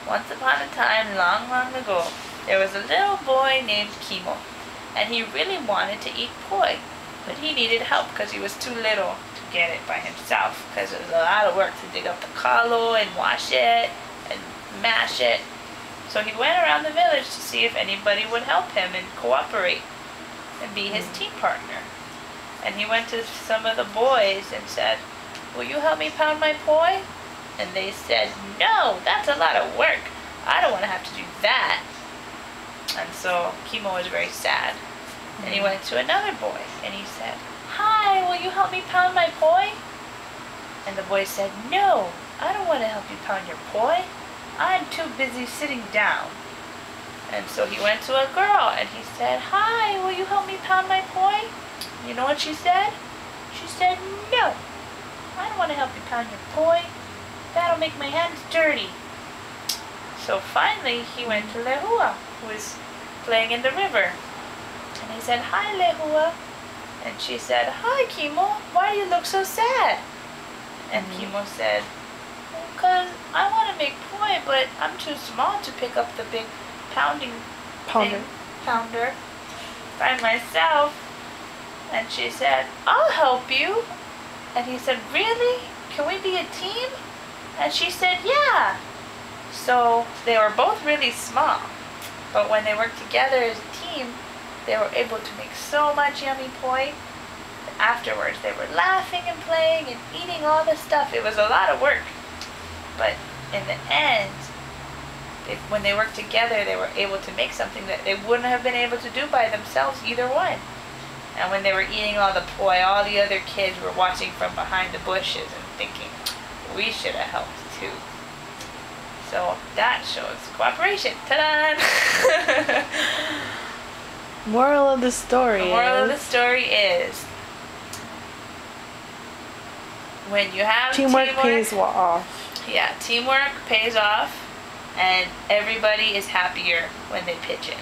Once upon a time, long, long ago, there was a little boy named Kimo, and he really wanted to eat poi, but he needed help because he was too little to get it by himself, because it was a lot of work to dig up the kalo and wash it and mash it. So he went around the village to see if anybody would help him and cooperate and be his team partner. And he went to some of the boys and said, "Will you help me pound my poi?" And they said, "No, that's a lot of work. I don't want to have to do that." And so Kimo was very sad. And he went to another boy and he said, "Hi, will you help me pound my poi?" And the boy said, "No, I don't want to help you pound your poi. I'm too busy sitting down." And so he went to a girl and he said, "Hi, will you help me pound my poi?" You know what she said? She said, "No, I don't want to help you pound your poi. That'll make my hands dirty." So finally he went to Lehua, who was playing in the river. And he said, "Hi, Lehua." And she said, "Hi, Kimo. Why do you look so sad?" And Kimo said, "Because I want to make poi, but I'm too small to pick up the big pounder by myself." And she said, "I'll help you." And he said, "Really? Can we be a team?" And she said, "Yeah." So they were both really small, but when they worked together as a team, they were able to make so much yummy poi. Afterwards, they were laughing and playing and eating all the stuff. It was a lot of work, but in the end, when they worked together, they were able to make something that they wouldn't have been able to do by themselves, either one. And when they were eating all the poi, all the other kids were watching from behind the bushes and thinking, we should have helped too. So that shows cooperation. Ta-da! Moral of the story is when you have teamwork pays off. Yeah, teamwork pays off, and everybody is happier when they pitch in.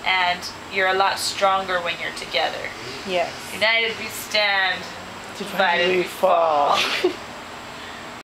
And you're a lot stronger when you're together. Yes. United we stand, Divided we fall.